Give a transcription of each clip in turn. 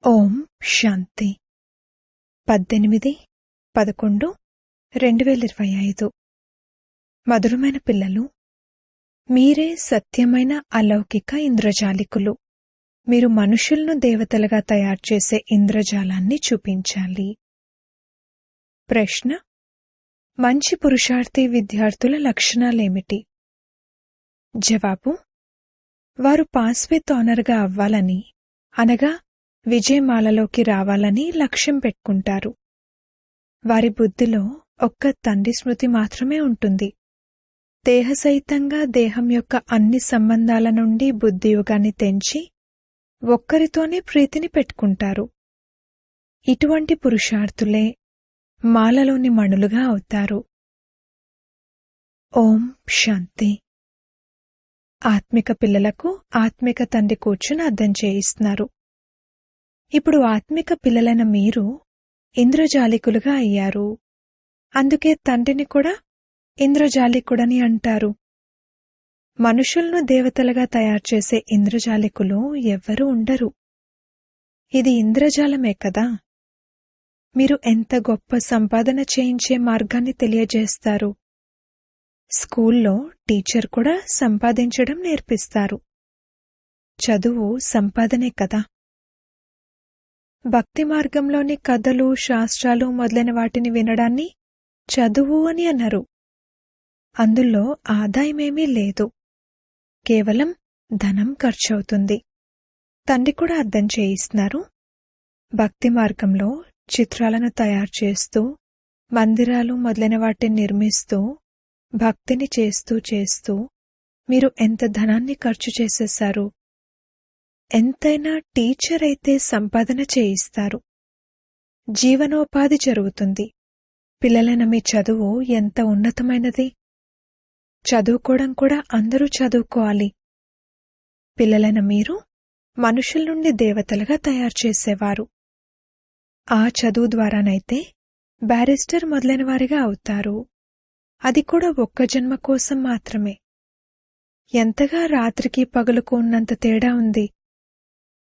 ఓం శాంతి 18/11/2025 మధురమైన పిల్లలు, మీరే సత్యమైన అలౌకిక ఇంద్రజాలికులు. మీరు మనుషులను దేవతలుగా తయారుచేసే ఇంద్రజాలాన్ని చూపించాలి. ప్రశ్న: మంచి పురుషార్థి విద్యార్థుల లక్షణాలేమిటి? జవాబు: వారు పాస్ విత్ ఆనర్గా అవ్వాలని, అనగా విజయమాలలోకి రావాలని లక్ష్యం పెట్టుకుంటారు. వారి బుద్ధిలో ఒక్క తండ్రి స్మృతి మాత్రమే ఉంటుంది. దేహసహితంగా దేహం యొక్క అన్ని సంబంధాల నుండి బుద్ధియుగాన్ని తెంచి ఒక్కరితోనే ప్రీతిని పెట్టుకుంటారు. ఇటువంటి పురుషార్థులే మాలలోని మణులుగా అవుతారు. ఓం శాంతి. ఆత్మిక పిల్లలకు ఆత్మిక తండ్రి కూర్చుని అర్థం చేయిస్తున్నారు. ఇప్పుడు ఆత్మిక పిల్లలైన మీరు ఇంద్రజాలికులుగా అయ్యారు. అందుకే తండ్రిని కూడా ఇంద్రజాలికుడని అంటారు. మనుషులను దేవతలుగా తయారుచేసే ఇంద్రజాలికులు ఎవ్వరూ ఉండరు. ఇది ఇంద్రజాలమే కదా. మీరు ఎంత గొప్ప సంపాదన చేయించే మార్గాన్ని తెలియజేస్తారు. స్కూల్లో టీచర్ కూడా సంపాదించడం నేర్పిస్తారు. చదువు సంపాదనే కదా. భక్తి మార్గంలోని కథలు, శాస్త్రాలు మొదలైన వాటిని వినడాన్ని చదువు అని అన్నారు. అందులో ఆదాయమేమీ లేదు, కేవలం ధనం ఖర్చవుతుంది. తండ్రి కూడా అర్థం చేయిస్తున్నారు. భక్తి మార్గంలో చిత్రాలను తయారు చేస్తూ, మందిరాలు మొదలైన వాటిని నిర్మిస్తూ, భక్తిని చేస్తూ చేస్తూ మీరు ఎంత ధనాన్ని ఖర్చు చేసేశారు. ఎంతైనా టీచర్ అయితే సంపాదన చేయిస్తారు. జీవనోపాధి జరుగుతుంది. పిల్లలైన మీ చదువు ఎంత ఉన్నతమైనది. చదువుకోవడం కూడా అందరూ చదువుకోవాలి. పిల్లలైన మీరు మనుషుల నుండి దేవతలుగా తయారు చేసేవారు. ఆ చదువు ద్వారానైతే బ్యారిస్టర్ మొదలైన వారిగా అవుతారు. అది కూడా ఒక్క జన్మ కోసం మాత్రమే. ఎంతగా రాత్రికి పగలుకు ఉన్నంత తేడా ఉంది.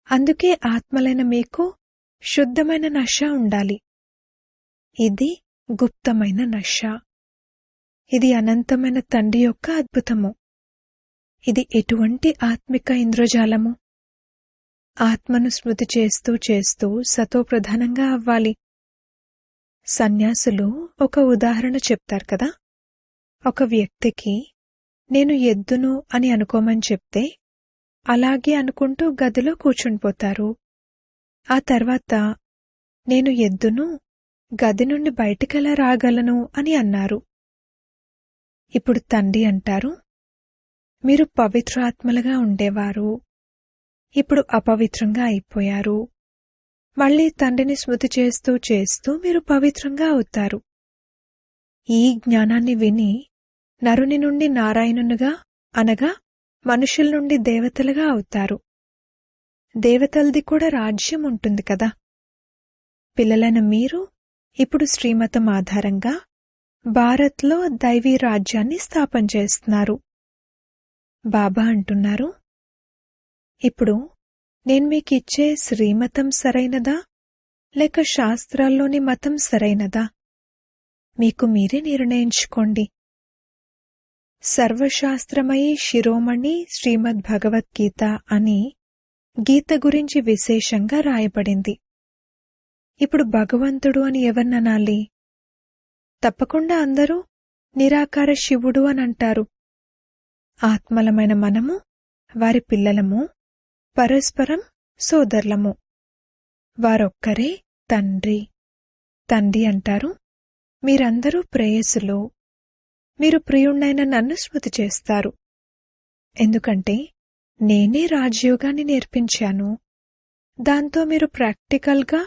అందుకే ఆత్మలైన మీకు శుద్ధమైన నష ఉండాలి. ఇది గుప్తమైన నష. ఇది అనంతమైన తండ్రి యొక్క అద్భుతము. ఇది ఎటువంటి ఆత్మిక ఇంద్రజాలము. ఆత్మను స్మృతి చేస్తూ చేస్తూ సతోప్రధానంగా అవ్వాలి. సన్యాసులు ఒక ఉదాహరణ చెప్తారు కదా. ఒక వ్యక్తికి నేను ఎద్దును అని అనుకోమని చెప్తే అలాగే అనుకుంటూ గదిలో కూర్చునిపోతారు. ఆ తర్వాత నేను ఎద్దును, గది నుండి బయటికెలా రాగలను అని అన్నారు. ఇప్పుడు తండ్రి అంటారు, మీరు పవిత్రాత్మలుగా ఉండేవారు, ఇప్పుడు అపవిత్రంగా అయిపోయారు. మళ్లీ తండ్రిని స్మృతి చేస్తూ చేస్తూ మీరు పవిత్రంగా అవుతారు. ఈ జ్ఞానాన్ని విని నరుని నుండి నారాయణునిగా, అనగా మనుషుల నుండి దేవతలుగా అవుతారు. దేవతలది కూడా రాజ్యం ఉంటుంది కదా. పిల్లలైన మీరు ఇప్పుడు శ్రీమతం ఆధారంగా భారత్లో దైవీ రాజ్యాన్ని స్థాపన చేస్తున్నారు. బాబా అంటున్నారు, ఇప్పుడు నేను మీకిచ్చే శ్రీమతం సరైనదా లేక శాస్త్రాల్లోని మతం సరైనదా? మీకు మీరే నిర్ణయించుకోండి. సర్వశాస్త్రమయీ శిరోమణి శ్రీమద్ భగవద్గీత అని గీత గురించి విశేషంగా రాయబడింది. ఇప్పుడు భగవంతుడు అని ఎవరిననాలి? తప్పకుండా అందరూ నిరాకార శివుడు అని అంటారు. ఆత్మలమైన మనము వారి పిల్లలము, పరస్పరం సోదరులము. వారొక్కరే తండ్రి. తండ్రి అంటారు, మీరందరూ ప్రేయసులు. మీరు ప్రియుణ్ణైన నన్ను స్మృతి చేస్తారు. ఎందుకంటే నేనే రాజయోగాన్ని నేర్పించాను. దాంతో మీరు ప్రాక్టికల్గా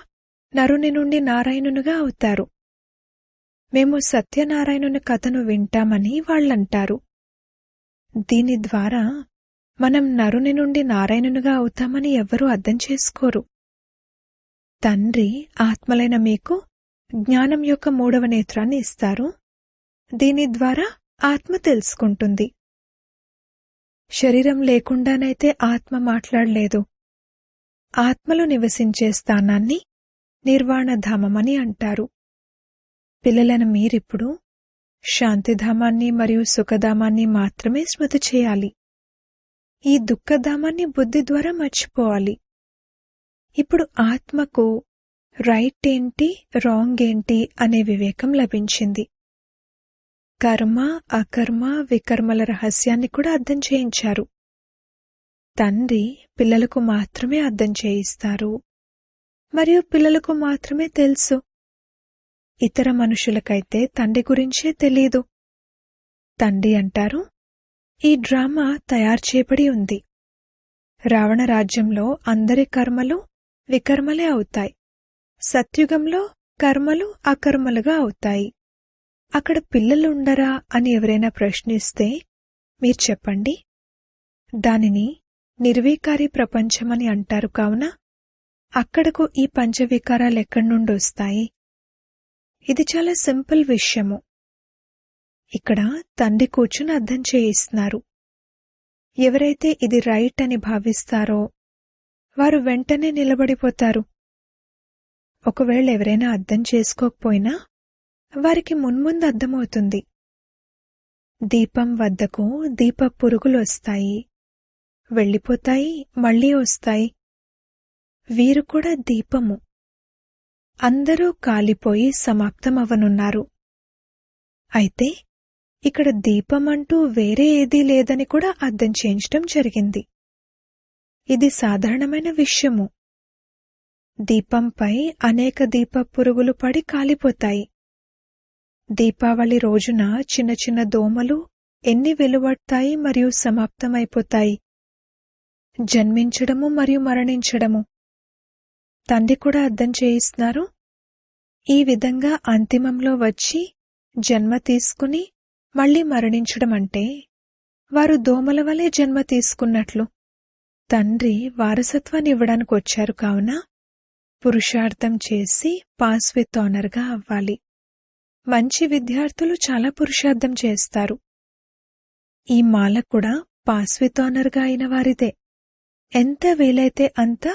నరుని నుండి నారాయణునిగా అవుతారు. మేము సత్యనారాయణుని కథను వింటామని వాళ్ళంటారు. దీని ద్వారా మనం నరుని నుండి నారాయణునిగా అవుతామని ఎవ్వరూ అర్థం చేసుకోరు. తండ్రి ఆత్మలైన మీకు జ్ఞానం యొక్క 3వ నేత్రాన్ని ఇస్తారు. దీని ద్వారా ఆత్మ తెలుసుకుంటుంది. శరీరం లేకుండానైతే ఆత్మ మాట్లాడలేదు. ఆత్మలు నివసించే స్థానాన్ని నిర్వాణధామమని అంటారు. పిల్లలను మీరిప్పుడు శాంతిధామాన్ని మరియు సుఖధామాన్ని మాత్రమే స్మృతి చేయాలి. ఈ దుఃఖధామాన్ని బుద్ధి ద్వారా మర్చిపోవాలి. ఇప్పుడు ఆత్మకు రైట్ ఏంటి, రాంగ్ ఏంటి అనే వివేకం లభించింది. కర్మ, అకర్మ, వికర్మల రహస్యాన్ని కూడా అర్థం చేయించారు. తండ్రి పిల్లలకు మాత్రమే అర్థం చేయిస్తారు మరియు పిల్లలకు మాత్రమే తెలుసు. ఇతర మనుషులకైతే తండ్రి గురించే తెలీదు. తండ్రి అంటారు, ఈ డ్రామా తయారు చేయబడి ఉంది. రావణ రాజ్యంలో అందరి కర్మలు వికర్మలే అవుతాయి. సత్యుగంలో కర్మలు అకర్మలుగా అవుతాయి. అక్కడ పిల్లలుండరా అని ఎవరైనా ప్రశ్నిస్తే మీరు చెప్పండి. దానిని నిర్వీకారి ప్రపంచమని అంటారు. కావున అక్కడకు ఈ పంచవికారాలు ఎక్కడి నుండి వస్తాయి? ఇది చాలా సింపుల్ విషయము. ఇక్కడ తండ్రి కూర్చుని అర్థం చేయిస్తున్నారు. ఎవరైతే ఇది రైట్ అని భావిస్తారో వారు వెంటనే నిలబడిపోతారు. ఒకవేళ ఎవరైనా అర్థం చేసుకోకపోయినా వారికి మున్ముందు అర్థమవుతుంది. దీపం వద్దకు దీప పురుగులు వస్తాయి, వెళ్ళిపోతాయి, మళ్లీ వస్తాయి. వీరు కూడా దీపము. అందరూ కాలిపోయి సమాప్తమవనున్నారు. అయితే ఇక్కడ దీపమంటూ వేరే ఏదీ లేదని కూడా అర్థం చేయించటం జరిగింది. ఇది సాధారణమైన విషయము. దీపంపై అనేక దీప పురుగులు పడి కాలిపోతాయి. దీపావళి రోజున చిన్న చిన్న దోమలు ఎన్ని వెలువడతాయి మరియు సమాప్తమైపోతాయి. జన్మించడము మరియు మరణించడము. తండ్రి కూడా అర్థం చేయిస్తున్నారు. ఈ విధంగా అంతిమంలో వచ్చి జన్మ తీసుకుని మళ్లీ మరణించడం అంటే వారు దోమల వలె జన్మ తీసుకున్నట్లు. తండ్రి వారసత్వాన్ని ఇవ్వడానికి వచ్చారు. కావున పురుషార్థం చేసి పాస్ విత్ ఆనర్గా అవ్వాలి. మంచి విద్యార్థులు చాలా పురుషార్థం చేస్తారు. ఈ మాల కూడా పాస్ విత్ ఆనర్గా అయిన వారిదే. ఎంత వీలైతే అంత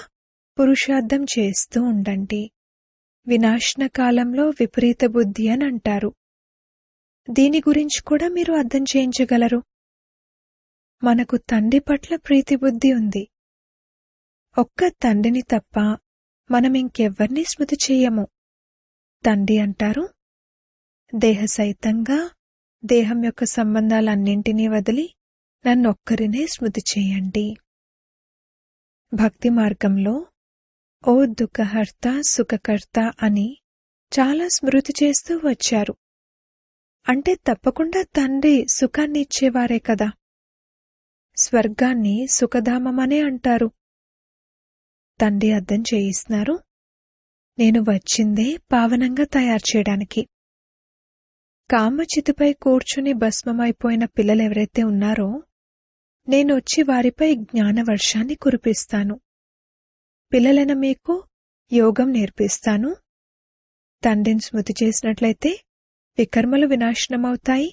పురుషార్థం చేస్తూ ఉండండి. వినాశన కాలంలో విపరీత బుద్ధి అని అంటారు. దీని గురించి కూడా మీరు అర్థం చేయించగలరు. మనకు తండ్రి పట్ల ప్రీతి బుద్ధి ఉంది. ఒక్క తండ్రిని తప్ప మనం ఇంకెవ్వర్నీ స్మృతి చెయ్యము. తండ్రి అంటారు, దేహసహితంగా దేహం యొక్క సంబంధాలన్నింటినీ వదిలి నన్నొక్కరినే స్మృతి చేయండి. భక్తి మార్గంలో ఓ దుఃఖహర్త సుఖకర్త అని చాలా స్మృతి చేస్తూ వచ్చారు. అంటే తప్పకుండా తండ్రి సుఖాన్ని ఇచ్చేవారే కదా. స్వర్గాన్ని సుఖధామమనే అంటారు. తండ్రి అర్థం చేయిస్తున్నారు, నేను వచ్చిందే పావనంగా తయారు చేయడానికి. కామచితిపై కూర్చుని భస్మమైపోయిన పిల్లలెవరైతే ఉన్నారో నేనొచ్చి వారిపై జ్ఞానవర్షాన్ని కురిపిస్తాను. పిల్లలైన మీకు యోగం నేర్పిస్తాను. తండ్రిని స్మృతి చేసినట్లయితే వికర్మలు వినాశనమవుతాయి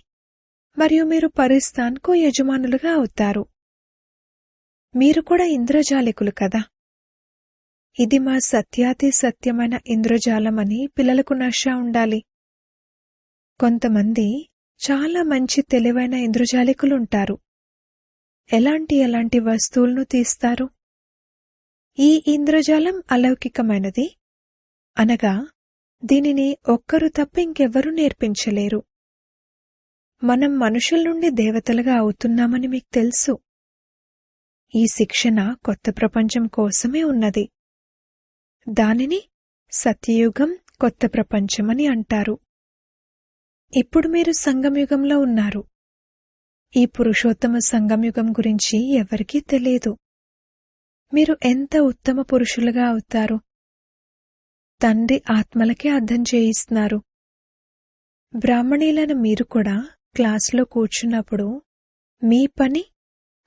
మరియు మీరు పరిస్థాన్కు యజమానులుగా అవుతారు. మీరు కూడా ఇంద్రజాలికులు కదా. ఇది మా సత్యాతి సత్యమైన ఇంద్రజాలమని పిల్లలకు నష ఉండాలి. కొంతమంది చాలా మంచి తెలివైన ఇంద్రజాలికులుంటారు. ఎలాంటి వస్తువులను తీస్తారు? ఈ ఇంద్రజాలం అలౌకికమైనది, అనగా దీనిని ఒక్కరు తప్ప ఇంకెవ్వరూ నేర్పించలేరు. మనం మనుషుల నుండి దేవతలుగా అవుతున్నామని మీకు తెలుసు. ఈ శిక్షణ కొత్త ప్రపంచం కోసమే ఉన్నది. దానిని సత్యయుగం కొత్త ప్రపంచమని అంటారు. ఇప్పుడు మీరు సంగమయుగంలో ఉన్నారు. ఈ పురుషోత్తమ సంగమయుగం గురించి ఎవరికీ తెలియదు. మీరు ఎంత ఉత్తమ పురుషులుగా అవుతారు. తండ్రి ఆత్మలకే అర్థం చేయిస్తున్నారు. బ్రాహ్మణీలైన మీరు కూడా క్లాసులో కూర్చున్నప్పుడు మీ పని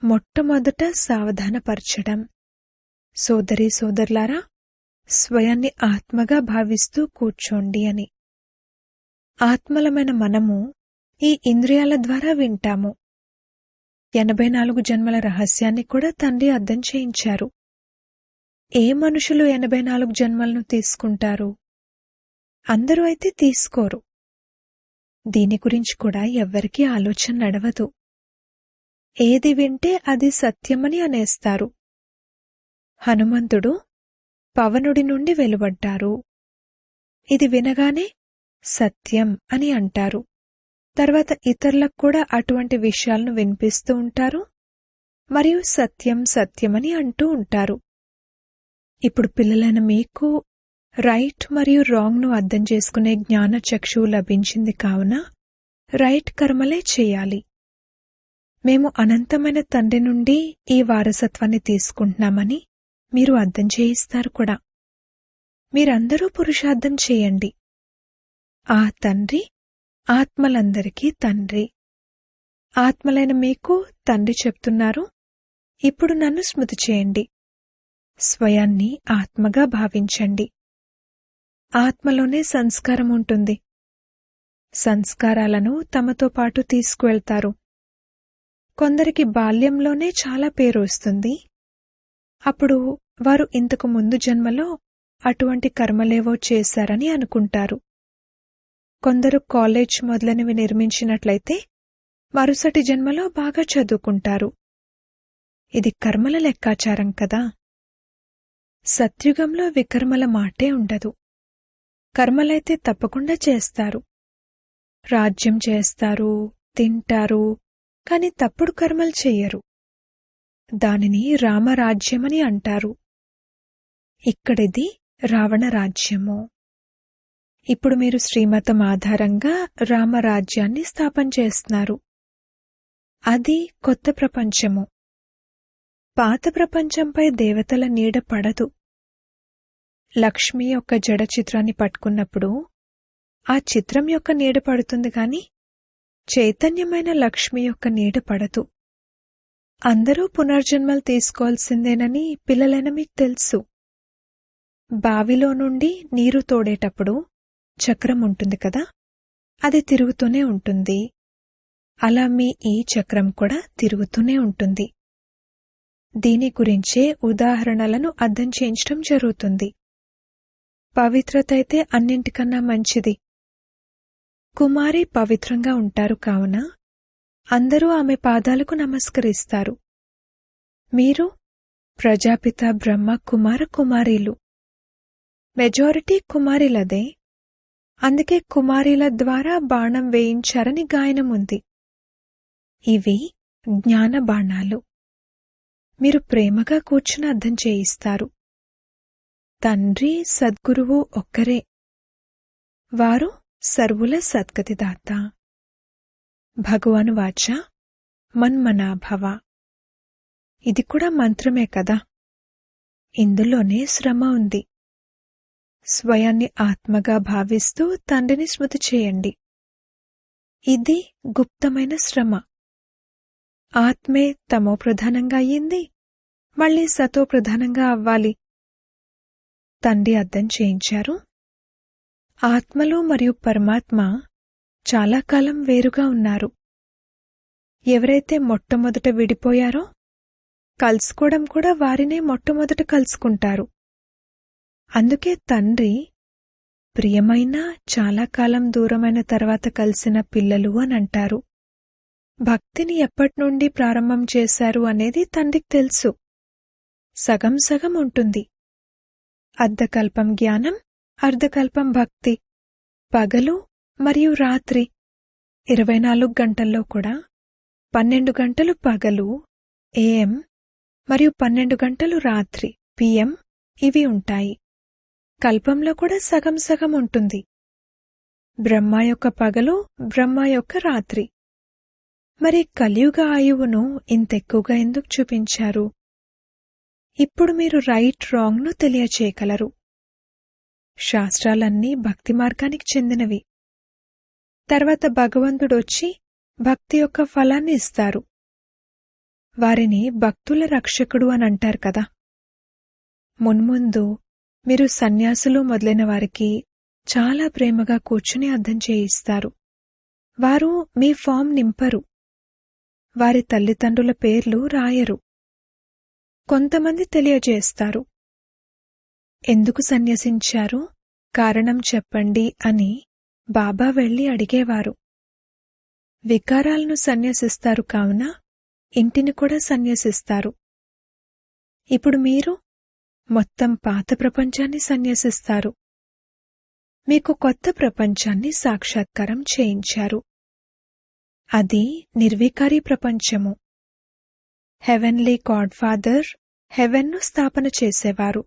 మొట్టమొదట సావధానపరచడం. సోదరీ సోదరులారా, స్వయాన్ని ఆత్మగా భావిస్తూ కూర్చోండి అని. ఆత్మలమైన మనము ఈ ఇంద్రియాల ద్వారా వింటాము. 84 జన్మల రహస్యాన్ని కూడా తండ్రి అర్థం చేయించారు. ఏ మనుషులు 84 జన్మలను తీసుకుంటారు? అందరూ అయితే తీసుకోరు. దీని గురించి కూడా ఎవ్వరికీ ఆలోచన నడవదు. ఏది వింటే అది సత్యమని అనేస్తారు. హనుమంతుడు పవనుడి నుండి వెలువడ్డారు. ఇది వినగానే సత్యం అని అంటారు. తర్వాత ఇతరులకు కూడా అటువంటి విషయాలను వినిపిస్తూ ఉంటారు మరియు సత్యం సత్యమని అంటూ ఉంటారు. ఇప్పుడు పిల్లలైన మీకు రైట్ మరియు రాంగ్ను అర్థం చేసుకునే జ్ఞాన చక్షువు లభించింది కావున రైట్ కర్మలే చేయాలి. మేము అనంతమైన తండ్రి నుండి ఈ వారసత్వాన్ని తీసుకుంటున్నామని మీరు అర్థం చేయిస్తారు కూడా. మీరందరూ పురుషార్థం చేయండి. ఆ తండ్రి ఆత్మలందరికీ తండ్రి. ఆత్మలైన మీకు తండ్రి చెప్తున్నారు, ఇప్పుడు నన్ను స్మృతి చేయండి. స్వయాన్ని ఆత్మగా భావించండి. ఆత్మలోనే సంస్కారం ఉంటుంది. సంస్కారాలను తమతో పాటు తీసుకువెళ్తారు. కొందరికి బాల్యంలోనే చాలా పేరు వస్తుంది. అప్పుడు వారు ఇంతకు ముందు జన్మలో అటువంటి కర్మలేవో చేశారని అనుకుంటారు. కొందరు కాలేజ్ మొదలైనవి నిర్మించినట్లయితే మరుసటి జన్మలో బాగా చదువుకుంటారు. ఇది కర్మల లెక్కాచారం కదా. సత్యుగంలో వికర్మల మాటే ఉండదు. కర్మలైతే తప్పకుండా చేస్తారు. రాజ్యం చేస్తారు, తింటారు, కాని తప్పుడు కర్మలు చెయ్యరు. దానిని రామరాజ్యమని అంటారు. ఇక్కడిది రావణ రాజ్యము. ఇప్పుడు మీరు శ్రీమతం ఆధారంగా రామరాజ్యాన్ని స్థాపన చేస్తున్నారు. అది కొత్త ప్రపంచము. పాత ప్రపంచంపై దేవతల నీడ పడదు. లక్ష్మి యొక్క జడ చిత్రాన్ని పట్టుకున్నప్పుడు ఆ చిత్రం యొక్క నీడ పడుతుంది గాని చైతన్యమైన లక్ష్మి యొక్క నీడ పడదు. అందరూ పునర్జన్మలు తీసుకోవాల్సిందేనని పిల్లలైన మీకు తెలుసు. బావిలో నుండి నీరు తోడేటప్పుడు చక్రం ఉంటుంది కదా, అది తిరుగుతూనే ఉంటుంది. అలా మీ ఈ చక్రం కూడా తిరుగుతూనే ఉంటుంది. దీని గురించే ఉదాహరణలను అర్థం చేయించడం జరుగుతుంది. పవిత్రత అయితే అన్నింటికన్నా మంచిది. కుమారి పవిత్రంగా ఉంటారు కావున అందరూ ఆమె పాదాలకు నమస్కరిస్తారు. మీరు ప్రజాపిత బ్రహ్మ కుమార కుమారీలు. మెజారిటీ కుమారీలదే. అందుకే కుమారీల ద్వారా బాణం వేయించారని గాయనముంది. ఇవి జ్ఞాన బాణాలు. మీరు ప్రేమగా కూర్చుని అర్థం చేయిస్తారు. తండ్రి సద్గురువు ఒక్కరే. వారు సర్వుల సద్గతిదాత. భగవాను వాచ మన్మనాభవ. ఇది కూడా మంత్రమే కదా. ఇందులోనే శ్రమ ఉంది. స్వయాన్ని ఆత్మగా భావిస్తూ తండ్రిని స్మృతి చేయండి. ఇది గుప్తమైన శ్రమ. ఆత్మే తమో ప్రధానంగా అయ్యింది, మళ్లీ సతో ప్రధానంగా అవ్వాలి. తండ్రి అర్థం చేయించారు. ఆత్మలు మరియు పరమాత్మ చాలా కాలం వేరుగా ఉన్నారు. ఎవరైతే మొట్టమొదట విడిపోయారో కలుసుకోవడం కూడా వారినే మొట్టమొదట కలుసుకుంటారు. అందుకే తండ్రి ప్రియమైన చాలా కాలం దూరమైన తర్వాత కలిసిన పిల్లలు అనంటారు. భక్తిని ఎప్పటినుండి ప్రారంభం చేశారు అనేది తండ్రికి తెలుసు. సగం సగం ఉంటుంది. అర్ధకల్పం జ్ఞానం, అర్ధకల్పం భక్తి. పగలు మరియు రాత్రి 24 గంటల్లో కూడా 12 గంటలు పగలు ఏఎం మరియు 12 గంటలు రాత్రి పిఎం ఇవి ఉంటాయి. కల్పంలో కూడా సగం సగం ఉంటుంది. బ్రహ్మ యొక్క పగలు, బ్రహ్మ యొక్క రాత్రి. మరి కలియుగ ఆయువును ఇంతెక్కువగా ఎందుకు చూపించారు? ఇప్పుడు మీరు రైట్ రాంగ్ను తెలియచేయగలరు. శాస్త్రాలన్నీ భక్తి మార్గానికి చెందినవి. తర్వాత భగవంతుడొచ్చి భక్తి యొక్క ఫలాన్ని ఇస్తారు. వారిని భక్తుల రక్షకుడు అని అంటారు కదా. మున్ముందు మీరు సన్యాసులు మొదలైన వారికి చాలా ప్రేమగా కూర్చుని అర్థం చేయిస్తారు. వారు మీ ఫామ్ నింపరు. వారి తల్లిదండ్రుల పేర్లు రాయరు. కొంతమంది తెలియజేస్తారు. ఎందుకు సన్యసించారు, కారణం చెప్పండి అని బాబా వెళ్లి అడిగేవారు. వికారాలను సన్యసిస్తారు కావున ఇంటిని కూడా సన్యసిస్తారు. ఇప్పుడు మీరు మొత్తం పాత ప్రపంచాన్ని సన్యసిస్తారు. మీకు కొత్త ప్రపంచాన్ని సాక్షాత్కారం చేయించారు. అది నిర్వికారీ ప్రపంచము. హెవెన్లీ గాడ్ ఫాదర్ హెవెన్ను స్థాపన చేసేవారు.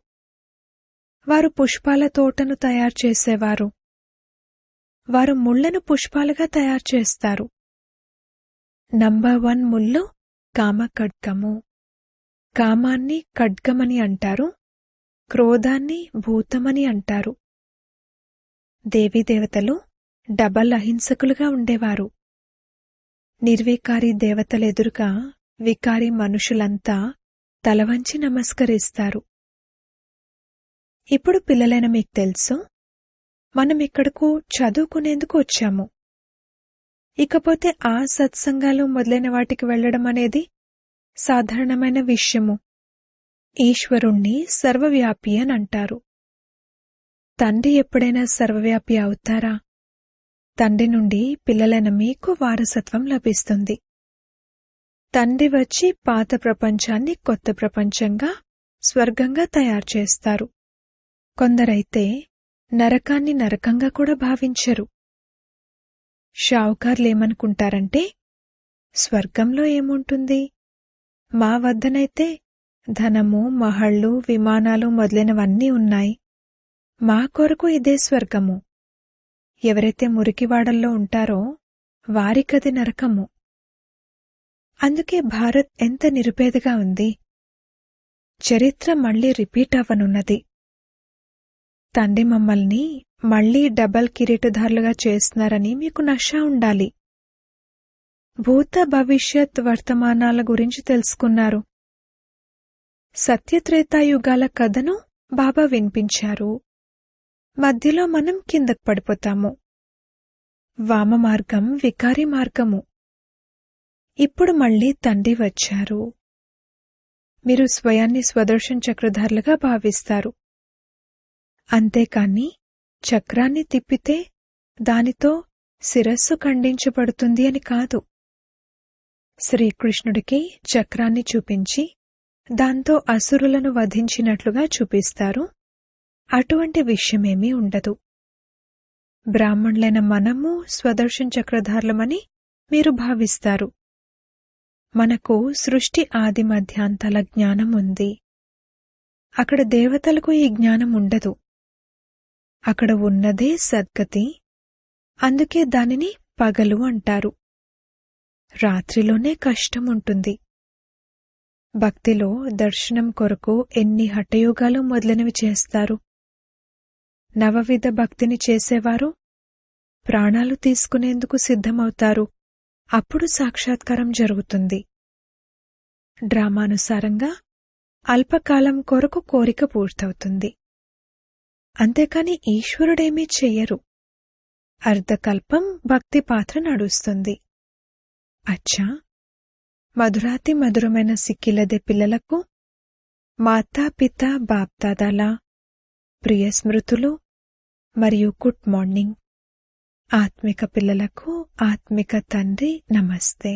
వారు పుష్పాల తోటను తయారు చేసేవారు. వారు ముళ్లను పుష్పాలుగా తయారు చేస్తారు. నంబర్ 1 ముళ్ళు కామ ఖడ్గము. కామాన్ని ఖడ్గమని అంటారు, క్రోధాన్ని భూతమని అంటారు. దేవీదేవతలు డబల్ అహింసకులుగా ఉండేవారు. నిర్వికారి దేవతలెదురుగా వికారి మనుషులంతా తలవంచి నమస్కరిస్తారు. ఇప్పుడు పిల్లలైన మీకు తెలుసు, మనమిక్కడకు చదువుకునేందుకు వచ్చాము. ఇకపోతే ఆ సత్సంగాలు మొదలైన వాటికి వెళ్లడం అనేది సాధారణమైన విషయము. ఈశ్వరుణ్ణి సర్వవ్యాపి అని అంటారు. తండ్రి ఎప్పుడైనా సర్వవ్యాపి అవుతారా? తండ్రి నుండి పిల్లలైన మీకు వారసత్వం లభిస్తుంది. తండ్రి వచ్చి పాత ప్రపంచాన్ని కొత్త ప్రపంచంగా, స్వర్గంగా తయారు చేస్తారు. కొందరైతే నరకాన్ని నరకంగా కూడా భావించరు. షావుకార్లేమనుకుంటారంటే, స్వర్గంలో ఏముంటుంది? మా వద్దనైతే ధనము, మహళ్ళు, విమానాలు మొదలైనవన్నీ ఉన్నాయి. మా కొరకు ఇదే స్వర్గము. ఎవరైతే మురికివాడల్లో ఉంటారో వారికది నరకము. అందుకే భారత్ ఎంత నిరుపేదగా ఉంది. చరిత్ర మళ్లీ రిపీట్ అవ్వనున్నది. తండ్రి మమ్మల్ని మళ్లీ డబల్ కిరీటధారులుగా చేస్తున్నారని మీకు నష ఉండాలి. భూత భవిష్యత్ వర్తమానాల గురించి తెలుసుకున్నారు. సత్యత్రేతాయుగాల కథను బాబా వినిపించారు. మధ్యలో మనం కిందకు పడిపోతాము. వామ మార్గం వికారి మార్గము. ఇప్పుడు మళ్లీ తండ్రి వచ్చారు. మీరు స్వయాన్ని స్వదర్శన్ చక్రధారులుగా భావిస్తారు. అంతేకాని చక్రాన్ని తిప్పితే దానితో శిరస్సు ఖండించబడుతుంది అని కాదు. శ్రీకృష్ణుడికి చక్రాన్ని చూపించి దాంతో అసురులను వధించినట్లుగా చూపిస్తారు. అటువంటి విషయమేమీ ఉండదు. బ్రాహ్మణులైన మనము స్వదర్శన్ చక్రధారులమని మీరు భావిస్తారు. మనకు సృష్టి ఆది మధ్యాంతాల జ్ఞానం ఉంది. అక్కడ దేవతలకు ఈ జ్ఞానం ఉండదు. అక్కడ ఉన్నదే సద్గతి. అందుకే దానిని పగలు అంటారు. రాత్రిలోనే కష్టం ఉంటుంది. భక్తిలో దర్శనం కొరకు ఎన్ని హఠయోగాలు మొదలైనవి చేస్తారు. నవవిధ భక్తిని చేసేవారు ప్రాణాలు తీసుకునేందుకు సిద్ధమవుతారు. అప్పుడు సాక్షాత్కారం జరుగుతుంది. డ్రామానుసారంగా అల్పకాలం కొరకు కోరిక పూర్తవుతుంది. అంతేకాని ఈశ్వరుడేమీ చెయ్యరు. అర్ధకల్పం భక్తి పాత్ర నడుస్తుంది. అచ్చా, మధురాతి మధురమైన సిక్కిలదే పిల్లలకు మాతాపిత బాప్దాదాల ప్రియ స్మృతులు మరియు గుడ్ మార్నింగ్. ఆత్మిక పిల్లలకు ఆత్మిక తండ్రి నమస్తే.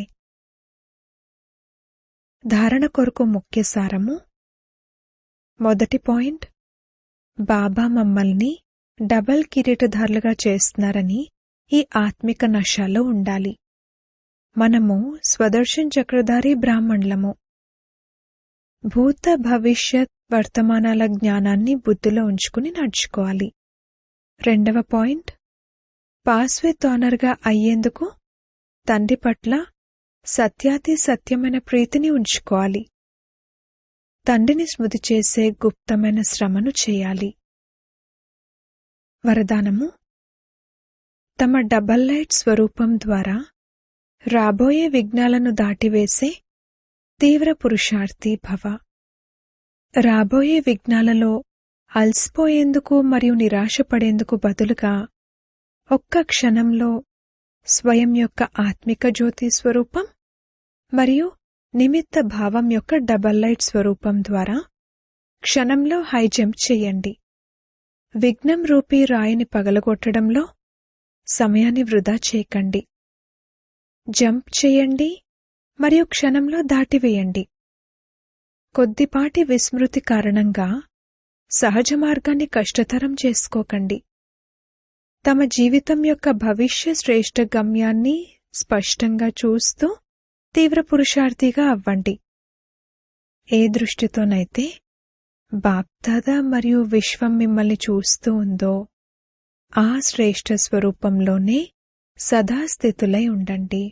ధారణ కొరకు ముఖ్య సారము. మొదటి పాయింట్, బాబా మమ్మల్ని డబల్ కిరీటధారులుగా చేస్తున్నారని ఈ ఆత్మిక నశాలో ఉండాలి. మనము స్వదర్శన్ చక్రధారి బ్రాహ్మణులము. భూత భవిష్యత్ వర్తమానాల జ్ఞానాన్ని బుద్ధిలో ఉంచుకుని నడుచుకోవాలి. రెండవ పాయింట్, పాస్ విత్ ఆనర్గా అయ్యేందుకు తండ్రి పట్ల సత్యాతి సత్యమైన ప్రీతిని ఉంచుకోవాలి. తండ్రిని స్మృతి చేసే గుప్తమైన శ్రమను చేయాలి. వరదానము. తమ డబల్ లైట్ స్వరూపం ద్వారా రాబోయే విఘ్నాలను దాటివేసే తీవ్ర పురుషార్థి భవ. రాబోయే విఘ్నాలలో అలసిపోయేందుకు మరియు నిరాశపడేందుకు బదులుగా ఒక్క క్షణంలో స్వయం యొక్క ఆత్మిక జ్యోతి స్వరూపం మరియు నిమిత్త భావం యొక్క డబల్ లైట్ స్వరూపం ద్వారా క్షణంలో హై జంప్ చేయండి. విఘ్నం రూపీ రాయిని పగలగొట్టడంలో సమయాన్ని వృధా చేయకండి. జంప్ చేయండి మరియు క్షణంలో దాటివేయండి. కొద్దిపాటి విస్మృతి కారణంగా సహజ మార్గాన్ని కష్టతరం చేసుకోకండి. తమ జీవితం యొక్క భవిష్య శ్రేష్ఠ గమ్యాన్ని స్పష్టంగా చూస్తూ తీవ్ర పురుషార్థిగా అవ్వండి. ఏ దృష్టితోనైతే బాప్దాదా మరియు విశ్వం మిమ్మల్ని చూస్తూ ఉందో ఆ శ్రేష్ఠ స్వరూపంలోనే సదా స్థితులై ఉండండి.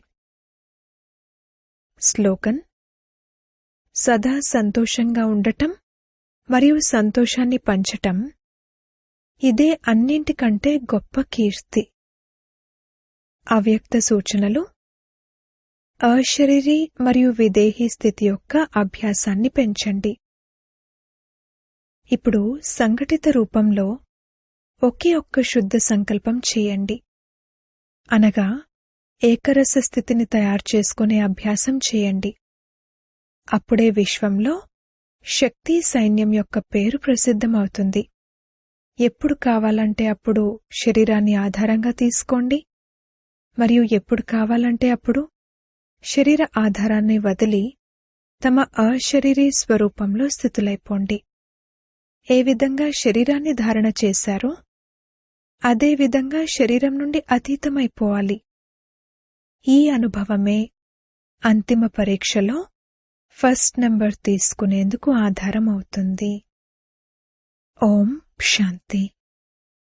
స్లోగన్: సదా సంతోషంగా ఉండటం మరియు సంతోషాన్ని పంచటం ఇదే అన్నింటికంటే గొప్ప కీర్తి. అవ్యక్త సూచనలు: అశరీరీ మరియు విదేహీ స్థితి యొక్క అభ్యాసాన్ని పెంచండి. ఇప్పుడు సంఘటిత రూపంలో ఒకే ఒక్క శుద్ధ సంకల్పం చేయండి, అనగా ఏకరస స్థితిని తయారు చేసుకునే అభ్యాసం చేయండి. అప్పుడే విశ్వంలో శక్తి సైన్యం యొక్క పేరు ప్రసిద్ధమవుతుంది. ఎప్పుడు కావాలంటే అప్పుడు శరీరాన్ని ఆధారంగా తీసుకోండి మరియు ఎప్పుడు కావాలంటే అప్పుడు శరీర ఆధారాన్ని వదిలి తమ అశరీరీ స్వరూపంలో స్థితులైపోండి. ఏ విధంగా శరీరాన్ని ధారణ చేశారో అదే విధంగా శరీరం నుండి అతీతమైపోవాలి. ఈ అనుభవమే అంతిమ పరీక్షలో ఫస్ట్ నంబర్ తీసుకునేందుకు ఆధారం అవుతుంది. ఓం శాంతి.